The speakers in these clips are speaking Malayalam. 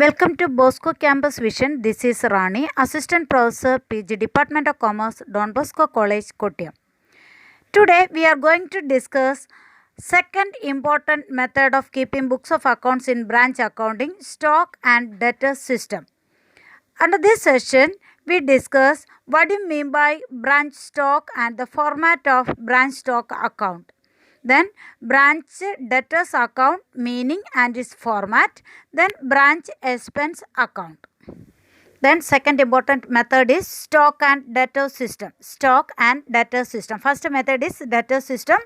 Welcome to Bosco Campus Vision. This is Rani, Assistant Professor, PG, Department of Commerce, Don Bosco College, Kottayam. Today we are going to discuss second important method of keeping books of accounts in branch accounting, stock and debtor system. Under this session, we discuss what do you mean by branch stock and the format of branch stock account. Then branch debtors account meaning and its format. Then branch expense account. Then second important method is stock and debtor system. Stock and debtor system. First method is debtor system.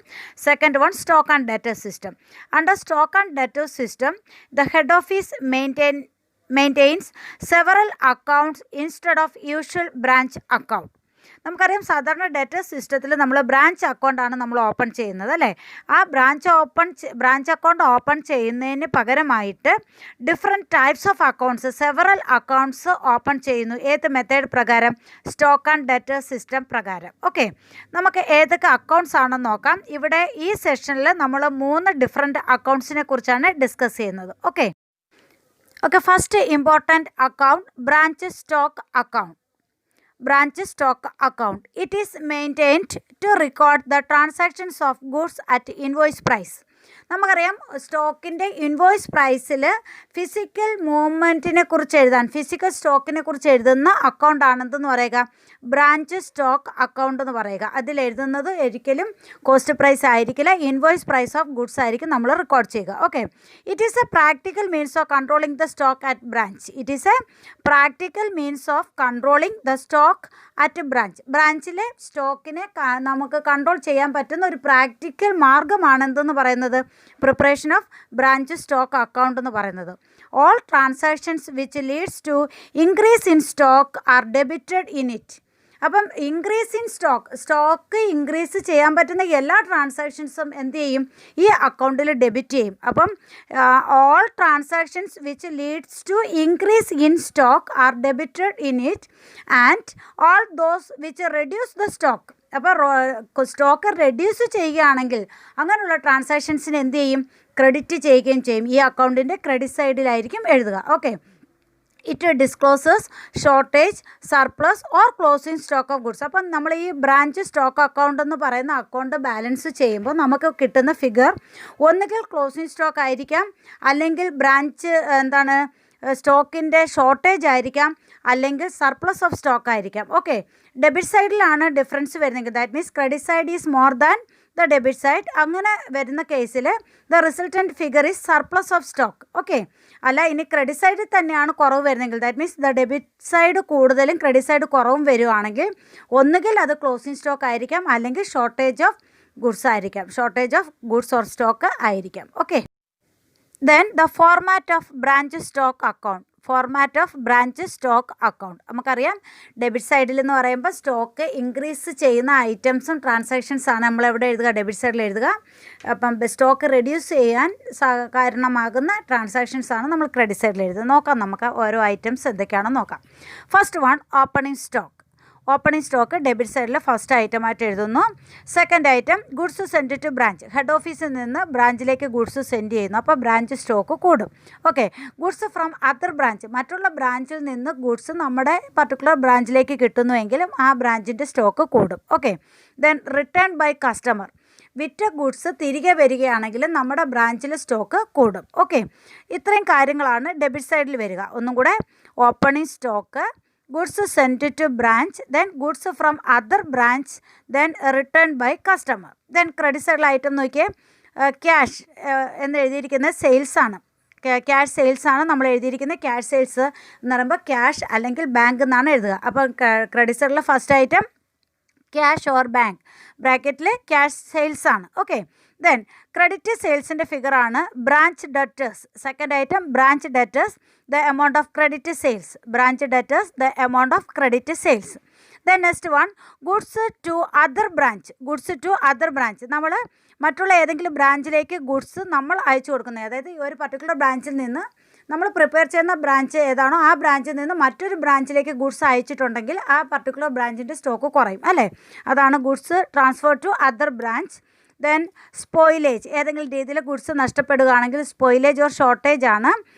Second one stock and debtor system. Under stock and debtor system, the head office maintains several accounts instead of usual branch account. നമുക്കറിയാം സാധാരണ ഡെറ്റർ സിസ്റ്റത്തിൽ നമ്മൾ ബ്രാഞ്ച് അക്കൗണ്ടാണ് നമ്മൾ ഓപ്പൺ ചെയ്യുന്നത് അല്ലേ. ആ ബ്രാഞ്ച് അക്കൗണ്ട് ഓപ്പൺ ചെയ്യുന്നതിന് പകരമായിട്ട് different types of accounts several accounts open ചെയ്യുന്നു. ഏത് മെത്തേഡ് പ്രകാരം? സ്റ്റോക്ക് ആൻഡ് ഡെറ്റർ സിസ്റ്റം പ്രകാരം. ഓക്കെ, നമുക്ക് ഏതൊക്കെ അക്കൗണ്ട്സ് ആണെന്ന് നോക്കാം. ഇവിടെ ഈ സെഷനിൽ നമ്മൾ 3 ഡിഫറെൻറ്റ് അക്കൗണ്ട്സിനെ കുറിച്ചാണ് ഡിസ്കസ് ചെയ്യുന്നത്. Okay, first important account branch stock account. Branch stock account. It is maintained to record the transactions of goods at invoice price. നമുക്കറിയാം സ്റ്റോക്കിൻ്റെ ഇൻവോയ്സ് പ്രൈസിൽ ഫിസിക്കൽ മൂവ്മെൻറ്റിനെ കുറിച്ച് എഴുതാൻ, ഫിസിക്കൽ സ്റ്റോക്കിനെ കുറിച്ച് എഴുതുന്ന അക്കൗണ്ട് ആണെന്ന് പറയുക ബ്രാഞ്ച് സ്റ്റോക്ക് അക്കൗണ്ട് എന്ന് പറയുക. അതിലെഴുതുന്നത് ഒരിക്കലും കോസ്റ്റ് പ്രൈസ് ആയിരിക്കില്ല, ഇൻവോയ്സ് പ്രൈസ് ഓഫ് ഗുഡ്സ് ആയിരിക്കും നമ്മൾ റെക്കോർഡ് ചെയ്യുക. Okay, it is a practical means of controlling the stock at branch. It is a practical means of controlling the stock at branch. ബ്രാഞ്ചിലെ സ്റ്റോക്കിനെ നമുക്ക് കൺട്രോൾ ചെയ്യാൻ പറ്റുന്ന ഒരു പ്രാക്ടിക്കൽ മാർഗ്ഗമാണ് എന്തെന്ന് പറയുന്നത് preparation of branch stock account എന്ന് പറയുന്നത്. All transactions which leads to increase in stock are debited in it. അപ്പം ഇൻക്രീസ് ഇൻ സ്റ്റോക്ക് ഇൻക്രീസ് ചെയ്യാൻ പറ്റുന്ന എല്ലാ ട്രാൻസാക്ഷൻസും എന്ത് ചെയ്യും? ഈ അക്കൗണ്ടിൽ ഡെബിറ്റ് ചെയ്യും. അപ്പം all transactions which leads to increase in stock are debited in it and all those which reduce the stock. അപ്പോൾ സ്റ്റോക്ക് റെഡ്യൂസ് ചെയ്യുകയാണെങ്കിൽ അങ്ങനെയുള്ള ട്രാൻസാക്ഷൻസിന് എന്ത് ചെയ്യും? ക്രെഡിറ്റ് ചെയ്യുകയും ചെയ്യും. ഈ അക്കൗണ്ടിൻ്റെ ക്രെഡിറ്റ് സൈഡിലായിരിക്കും എഴുതുക. Okay, it discloses shortage, surplus or closing stock of goods. അപ്പം നമ്മൾ ഈ ബ്രാഞ്ച് സ്റ്റോക്ക് അക്കൗണ്ട് എന്ന് പറയുന്ന അക്കൗണ്ട് ബാലൻസ് ചെയ്യുമ്പോൾ നമുക്ക് കിട്ടുന്ന ഫിഗർ ഒന്നുകിൽ ക്ലോസിംഗ് സ്റ്റോക്ക് ആയിരിക്കാം, അല്ലെങ്കിൽ ബ്രാഞ്ച് സ്റ്റോക്കിൻ്റെ ഷോർട്ടേജ് ആയിരിക്കാം, അല്ലെങ്കിൽ സർപ്ലസ് ഓഫ് സ്റ്റോക്ക് ആയിരിക്കാം. ഓക്കെ, ഡെബിറ്റ് സൈഡിലാണ് ഡിഫറൻസ് വരുന്നത്. That means credit side is more than the debit side. അങ്ങനെ വരുന്ന കേസിൽ the resultant figure is surplus of stock. Okay, അല്ല ഇനി ക്രെഡിറ്റ് സൈഡിൽ തന്നെയാണ് കുറവ് വരുന്നതെങ്കിൽ, that means the debit side കൂടുതലും ക്രെഡിറ്റ് സൈഡ് കുറവും വരുവാണെങ്കിൽ ഒന്നുകിൽ അത് ക്ലോസിംഗ് സ്റ്റോക്ക് ആയിരിക്കാം, അല്ലെങ്കിൽ ഷോർട്ടേജ് ഓഫ് ഗുഡ്സ് ആയിരിക്കാം, shortage of goods or stock ആയിരിക്കാം. Okay, then the format of branch stock account. Format of branch stock account നമുക്കറിയാം. ഡെബിറ്റ് സൈഡിൽ എന്ന് പറയുമ്പോൾ സ്റ്റോക്ക് ഇൻക്രീസ് ചെയ്യുന്ന ഐറ്റംസും ട്രാൻസാക്ഷൻസാണ് നമ്മളെവിടെ എഴുതുക? ഡെബിറ്റ് സൈഡിൽ എഴുതുക. അപ്പം സ്റ്റോക്ക് റെഡ്യൂസ് ചെയ്യാൻ കാരണമാകുന്ന ട്രാൻസാക്ഷൻസാണ് നമ്മൾ ക്രെഡിറ്റ് സൈഡിൽ എഴുതുക. നോക്കാം, നമുക്ക് ഓരോ ഐറ്റംസ് എന്തൊക്കെയാണെന്ന് നോക്കാം. First one opening stock. Opening stock debit സൈഡിൽ ഫസ്റ്റ് ഐറ്റമായിട്ട് എഴുതുന്നു. Second item goods send to branch. Head ഓഫീസിൽ നിന്ന് ബ്രാഞ്ചിലേക്ക് ഗുഡ്സ് സെൻഡ് ചെയ്യുന്നു, അപ്പോൾ ബ്രാഞ്ച് സ്റ്റോക്ക് കൂടും. Okay, goods from other branch. മറ്റുള്ള ബ്രാഞ്ചിൽ നിന്ന് ഗുഡ്സ് നമ്മുടെ പർട്ടിക്കുലർ ബ്രാഞ്ചിലേക്ക് കിട്ടുന്നുവെങ്കിലും ആ ബ്രാഞ്ചിൻ്റെ സ്റ്റോക്ക് കൂടും. Okay, then return by customer. വിറ്റ ഗുഡ്സ് തിരികെ വരികയാണെങ്കിൽ നമ്മുടെ ബ്രാഞ്ചിൽ സ്റ്റോക്ക് കൂടും. ഓക്കെ, ഇത്രയും കാര്യങ്ങളാണ് ഡെബിറ്റ് സൈഡിൽ വരിക. ഒന്നും കൂടെ, opening stock, goods send to branch, then goods from other branch, then return by customer. Then credit സൈഡിൽ ഐറ്റം നോക്കിയേ, ക്യാഷ് എന്ന് എഴുതിയിരിക്കുന്നത് സെയിൽസാണ്. ക്യാഷ് സെയിൽസാണ് നമ്മൾ എഴുതിയിരിക്കുന്നത്. ക്യാഷ് സെയിൽസ് എന്ന് പറയുമ്പോൾ ക്യാഷ് അല്ലെങ്കിൽ ബാങ്ക് എന്നാണ് എഴുതുക. അപ്പോൾ ക്രെഡിറ്റ് സൈഡിലെ first item cash or bank, ബ്രാക്കറ്റിൽ ക്യാഷ് സെയിൽസ് ആണ്. ഓക്കെ, ദെൻ ക്രെഡിറ്റ് സെയിൽസിൻ്റെ ഫിഗറാണ് branch debtors. Second item branch debtors, the amount of credit sales. Branch debtors, the amount of credit sales. Then next one goods to other branch. Goods to other branch, നമ്മൾ മറ്റുള്ള ഏതെങ്കിലും ബ്രാഞ്ചിലേക്ക് ഗുഡ്സ് നമ്മൾ അയച്ചു കൊടുക്കുന്നത്. അതായത് ഈ ഒരു പർട്ടിക്കുലർ ബ്രാഞ്ചിൽ നിന്ന് നമ്മൾ പ്രിപ്പയർ ചെയ്യുന്ന ബ്രാഞ്ച് ഏതാണോ ആ ബ്രാഞ്ചിൽ നിന്ന് മറ്റൊരു ബ്രാഞ്ചിലേക്ക് ഗുഡ്സ് അയച്ചിട്ടുണ്ടെങ്കിൽ ആ പർട്ടിക്കുലർ ബ്രാഞ്ചിൻ്റെ സ്റ്റോക്ക് കുറയും അല്ലേ. അതാണ് goods transfer to other branch. Then spoilage, ഏതെങ്കിലും രീതിയിൽ ഗുഡ്സ് നഷ്ടപ്പെടുകയാണെങ്കിൽ സ്പോയിലേജ് ഓർ ഷോർട്ടേജ് ആണ്.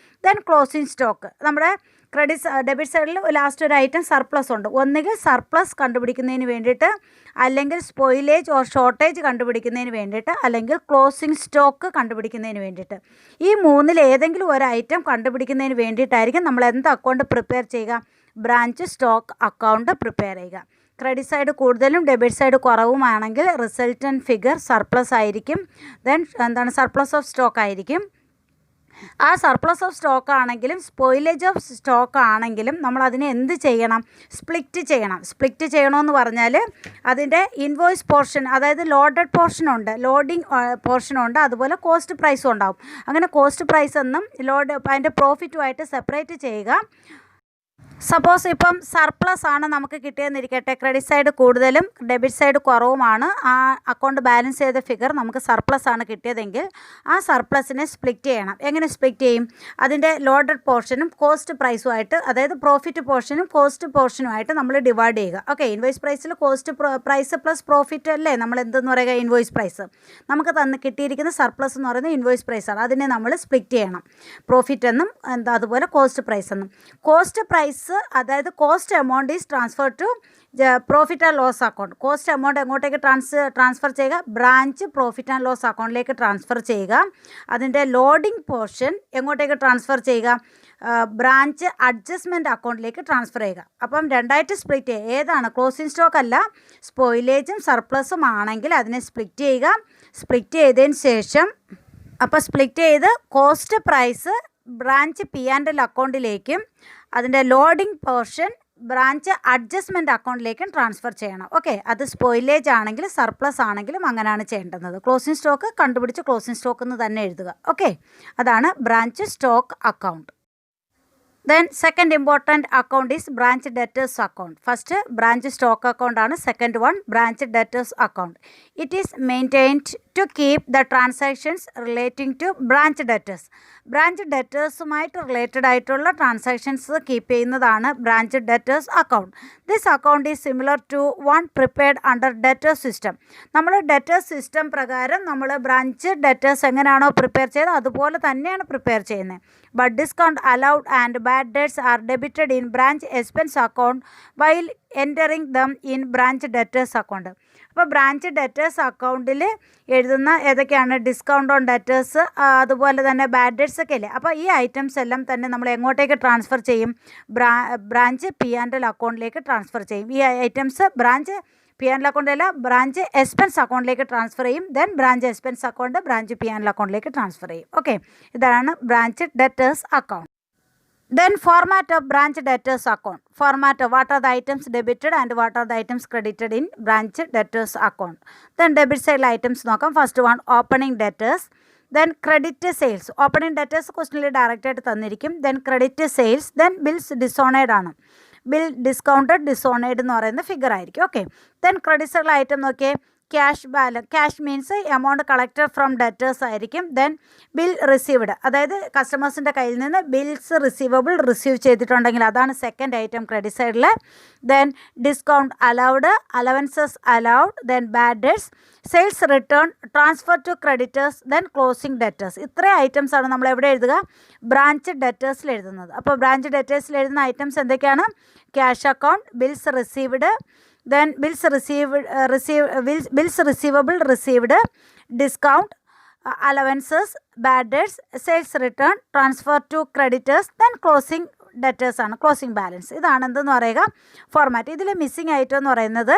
Then closing stock. നമ്മുടെ ഡെബിറ്റ് സൈഡിൽ ലാസ്റ്റ് ഒരു ഐറ്റം സർപ്ലസ് ഉണ്ട്. ഒന്നുകിൽ സർപ്ലസ് കണ്ടുപിടിക്കുന്നതിന് വേണ്ടിയിട്ട്, അല്ലെങ്കിൽ സ്പോയിലേജ് ഓർ ഷോർട്ടേജ് കണ്ടുപിടിക്കുന്നതിന് വേണ്ടിയിട്ട്, അല്ലെങ്കിൽ ക്ലോസിംഗ് സ്റ്റോക്ക് കണ്ടുപിടിക്കുന്നതിന് വേണ്ടിയിട്ട്. ഈ മൂന്നിൽ ഏതെങ്കിലും ഒരു ഐറ്റം കണ്ടുപിടിക്കുന്നതിന് വേണ്ടിയിട്ടായിരിക്കും നമ്മൾ എന്ത് അക്കൗണ്ട് പ്രിപ്പയർ ചെയ്യുക? ബ്രാഞ്ച് സ്റ്റോക്ക് അക്കൗണ്ട് പ്രിപ്പയർ ചെയ്യുക. ക്രെഡിറ്റ് സൈഡ് കൂടുതലും ഡെബിറ്റ് സൈഡ് കുറവുമാണെങ്കിൽ റിസൾട്ടൻറ്റ് ഫിഗർ സർപ്ലസ് ആയിരിക്കും. ദെൻ സർപ്ലസ് ഓഫ് സ്റ്റോക്ക് ആയിരിക്കും. ആ സർപ്ലസ് ഓഫ് സ്റ്റോക്ക് ആണെങ്കിലും സ്പോയിലേജ് ഓഫ് സ്റ്റോക്ക് ആണെങ്കിലും നമ്മൾ അതിനെ എന്ത് ചെയ്യണം? സ്പ്ലിറ്റ് ചെയ്യണം. സ്പ്ലിറ്റ് ചെയ്യണമെന്ന് പറഞ്ഞാൽ അതിൻ്റെ ഇൻവോയ്സ് പോർഷൻ, അതായത് ലോഡഡ് പോർഷനുണ്ട്, ലോഡിങ് പോർഷനുണ്ട്, അതുപോലെ കോസ്റ്റ് പ്രൈസും ഉണ്ടാവും. അങ്ങനെ കോസ്റ്റ് പ്രൈസ് എന്നും അതിൻ്റെ പ്രോഫിറ്റുമായിട്ട് സെപ്പറേറ്റ് ചെയ്യുക. സപ്പോസ് ഇപ്പം സർപ്ലസ് ആണ് നമുക്ക് കിട്ടിയെന്നിരിക്കട്ടെ, ക്രെഡിറ്റ് സൈഡ് കൂടുതലും ഡെബിറ്റ് സൈഡ് കുറവുമാണ്, ആ അക്കൗണ്ട് ബാലൻസ് ചെയ്ത ഫിഗർ നമുക്ക് സർപ്ലസ് ആണ് കിട്ടിയതെങ്കിൽ ആ സർപ്ലസിനെ സ്പ്ലിറ്റ് ചെയ്യണം. എങ്ങനെ സ്പ്ലിറ്റ് ചെയ്യും? അതിൻ്റെ ലോഡഡ് പോർഷനും കോസ്റ്റ് പ്രൈസുമായിട്ട്, അതായത് പ്രോഫിറ്റ് പോർഷനും കോസ്റ്റ് പോർഷനുമായിട്ട് നമ്മൾ ഡിവൈഡ് ചെയ്യുക. ഓക്കെ, ഇൻവോയ്സ് പ്രൈസിൽ കോസ്റ്റ് പ്രൈസ് പ്ലസ് പ്രോഫിറ്റ് അല്ലേ നമ്മൾ എന്തെന്ന് പറയുക? Invoice price. നമുക്ക് കിട്ടിയിരിക്കുന്ന സർപ്ലസ് എന്ന് പറയുന്നത് ഇൻവോയ്സ് പ്രൈസാണ്. അതിനെ നമ്മൾ സ്പ്ലിറ്റ് ചെയ്യണം. പ്രോഫിറ്റ് എന്നും അതുപോലെ കോസ്റ്റ് പ്രൈസ് എന്നും. കോസ്റ്റ് പ്രൈസ്, അതായത് cost amount is transfer to profit and loss account. Cost amount എങ്ങോട്ടേക്ക് ട്രാൻസ്ഫർ ചെയ്യുക? ബ്രാഞ്ച് പ്രോഫിറ്റ് ആൻഡ് ലോസ് അക്കൗണ്ടിലേക്ക് ട്രാൻസ്ഫർ ചെയ്യുക. അതിൻ്റെ ലോഡിംഗ് പോർഷൻ എങ്ങോട്ടേക്ക് ട്രാൻസ്ഫർ ചെയ്യുക? ബ്രാഞ്ച് അഡ്ജസ്റ്റ്മെൻറ്റ് അക്കൗണ്ടിലേക്ക് ട്രാൻസ്ഫർ ചെയ്യുക. അപ്പം രണ്ടായിട്ട് സ്പ്ലിറ്റ് ചെയ്യുക. ഏതാണ്? ക്ലോസിംഗ് സ്റ്റോക്ക് അല്ല, സ്പോയിലേജും സർപ്ലസും ആണെങ്കിൽ അതിനെ സ്പ്ലിറ്റ് ചെയ്യുക. സ്പ്ലിറ്റ് ചെയ്തതിന് ശേഷം സ്പ്ലിറ്റ് ചെയ്ത് കോസ്റ്റ് പ്രൈസ് ബ്രാഞ്ച് P&L അക്കൗണ്ടിലേക്കും അതിൻ്റെ ലോഡിംഗ് പോർഷൻ ബ്രാഞ്ച് അഡ്ജസ്റ്റ്മെൻറ്റ് അക്കൗണ്ടിലേക്കും ട്രാൻസ്ഫർ ചെയ്യണം. ഓക്കെ, അത് സ്പോയിലേജ് ആണെങ്കിലും സർപ്ലസ് ആണെങ്കിലും അങ്ങനെയാണ് ചെയ്യേണ്ടത്. ക്ലോസിംഗ് സ്റ്റോക്ക് കണ്ടുപിടിച്ച് ക്ലോസിംഗ് സ്റ്റോക്ക് എന്ന് തന്നെ എഴുതുക. ഓക്കെ, അതാണ് branch stock account. Then second important account is branch debtors account. First branch stock account ആണ്. Second one branch debtors account. It is maintained to keep the transactions relating to branch debtors. Branch ഡെറ്റേഴ്സുമായിട്ട് റിലേറ്റഡ് ആയിട്ടുള്ള ട്രാൻസാക്ഷൻസ് കീപ്പ് ചെയ്യുന്നതാണ് branch debtors account. This account is similar to one prepared under debtors system. നമ്മൾ ഡെറ്റേഴ്സ് സിസ്റ്റം പ്രകാരം നമ്മൾ ബ്രാഞ്ച് ഡെറ്റേഴ്സ് എങ്ങനെയാണോ പ്രിപ്പയർ ചെയ്തത് അതുപോലെ തന്നെയാണ് പ്രിപ്പയർ ചെയ്യുന്നത്. But discount allowed and bad debts are debited in branch expense account while entering them in branch debtors account. അപ്പോൾ ബ്രാഞ്ച് ഡെറ്റേഴ്സ് അക്കൗണ്ടിൽ എഴുതുന്ന ഏതൊക്കെയാണ്? ഡിസ്കൗണ്ട് ഓൺ ഡെറ്റേഴ്സ്, അതുപോലെ തന്നെ ബാഡ് ഡെറ്റ്സ് ഒക്കെ അല്ലേ. അപ്പോൾ ഈ ഐറ്റംസ് എല്ലാം തന്നെ നമ്മൾ എങ്ങോട്ടേക്ക് ട്രാൻസ്ഫർ ചെയ്യും? ബ്രാഞ്ച് P&L അക്കൗണ്ടിലേക്ക് ട്രാൻസ്ഫർ ചെയ്യും. ഈ ഐറ്റംസ് ബ്രാഞ്ച് P&L അക്കൗണ്ടല്ല, ബ്രാഞ്ച് എക്സ്പെൻസ് അക്കൗണ്ടിലേക്ക് ട്രാൻസ്ഫർ ചെയ്യും. Then branch expense account branch P&L അക്കൗണ്ടിലേക്ക് ട്രാൻസ്ഫർ ചെയ്യും. ഓക്കെ, ഇതാണ് branch debtors account. Then format of branch debtors account. Format of what are the items debited and what are the items credited in branch debtors account. Then debit side items നോക്കാം. First one opening debtors. Then credit sales. Opening debtors ക്വസ്റ്റനിൽ ഡയറക്റ്റ് ആയിട്ട് തന്നിരിക്കും. Then credit sales. Then bills dishonored ആണ്. ബിൽ ഡിസ്കൗണ്ടഡ് ഡിസോണേഡ് എന്ന് പറയുന്ന ഫിഗർ ആയിരിക്കും. Okay, then credit side item നോക്കിയേ. Cash balance, cash means amount collected from debtors ആയിരിക്കും. ദെൻ ബിൽ റിസീവ്ഡ്, അതായത് കസ്റ്റമേഴ്സിൻ്റെ കയ്യിൽ നിന്ന് ബിൽസ് റിസീവബിൾ റിസീവ് ചെയ്തിട്ടുണ്ടെങ്കിൽ അതാണ് സെക്കൻഡ് ഐറ്റം ക്രെഡിറ്റ് സൈഡിൽ. Then discount allowed, allowances allowed. Then bad debts, sales return, transfer to creditors, then closing debtors. ഇത്രയും ഐറ്റംസ് ആണ് നമ്മൾ എവിടെ എഴുതുക? ബ്രാഞ്ച് ഡെറ്റേഴ്സിൽ എഴുതുന്നത്. അപ്പോൾ ബ്രാഞ്ച് ഡെറ്റേഴ്സിൽ എഴുതുന്ന ഐറ്റംസ് എന്തൊക്കെയാണ്? Cash account, bills received, then bills receivable received, discount, allowances, bad debts, sales return, transfer to creditors, then closing debtors ആണ്, ക്ലോസിംഗ് ബാലൻസ്. ഇതാണ് എന്തെന്ന് പറയുക? ഫോർമാറ്റ്. ഇതിൽ മിസ്സിംഗ് ഐറ്റം എന്ന് പറയുന്നത്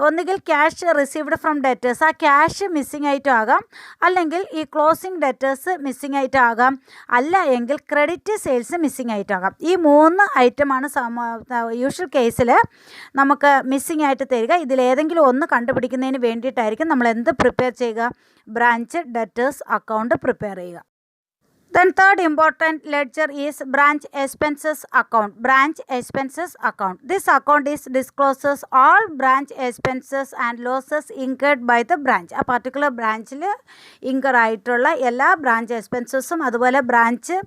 ഒന്നുകിൽ ക്യാഷ് റിസീവ്ഡ് ഫ്രം ഡെറ്റേഴ്സ്, ആ ക്യാഷ് മിസ്സിംഗ് ആയിട്ടും ആകാം, അല്ലെങ്കിൽ ഈ ക്ലോസിംഗ് ഡെറ്റേഴ്സ് മിസ്സിംഗ് ആയിട്ടും ആകാം, അല്ല എങ്കിൽ ക്രെഡിറ്റ് സെയിൽസ് മിസ്സിംഗ് ആയിട്ടാകാം. ഈ 3 ഐറ്റമാണ് യൂഷ്വൽ കേസിൽ നമുക്ക് മിസ്സിംഗ് ആയിട്ട് തരിക. ഇതിലേതെങ്കിലും ഒന്ന് കണ്ടുപിടിക്കുന്നതിന് വേണ്ടിയിട്ടായിരിക്കും നമ്മൾ എന്ത് പ്രിപ്പയർ ചെയ്യുക? ബ്രാഞ്ച് ഡെറ്റേഴ്സ് അക്കൗണ്ട് പ്രിപ്പയർ ചെയ്യുക. Then third important ledger is branch expenses account. Branch expenses account. This account is discloses all branch expenses and losses incurred by the branch. A particular branchil incur ആയിട്ടുള്ള എല്ലാ ബ്രാഞ്ച് എക്സ്പെൻസസും അതുപോലെ ബ്രാഞ്ച്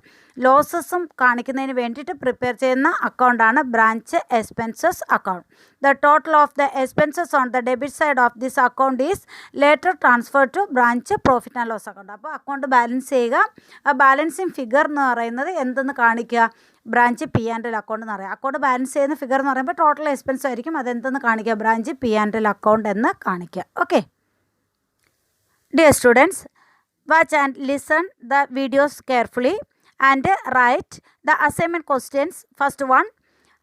ലോസസും കാണിക്കുന്നതിന് വേണ്ടിയിട്ട് പ്രിപ്പയർ ചെയ്യുന്ന അക്കൗണ്ടാണ് branch expenses account. The total of the expenses on the debit side of this account is later transfer to branch profit and loss account. അപ്പോൾ അക്കൗണ്ട് ബാലൻസ് ചെയ്യുക. ആ ബാലൻസിങ് ഫിഗർ എന്ന് പറയുന്നത് എന്തെന്ന് കാണിക്കുക? Branch P and L account എന്ന് പറയാം. അക്കൗണ്ട് ബാലൻസ് ചെയ്യുന്ന ഫിഗർ എന്ന് പറയുമ്പോൾ ടോട്ടൽ എക്സ്പെൻസ് ആയിരിക്കും. അതെന്തെന്ന് കാണിക്കുക? Branch P and L account എന്ന് കാണിക്കുക. Okay. Dear students, watch and listen the videos carefully and write the assignment questions. First one,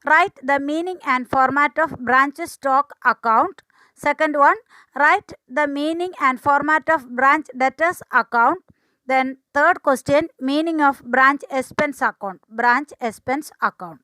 write the meaning and format of branch stock account. Second one, write the meaning and format of branch debtors account. Then third question, meaning of branch expense account. Branch expense account.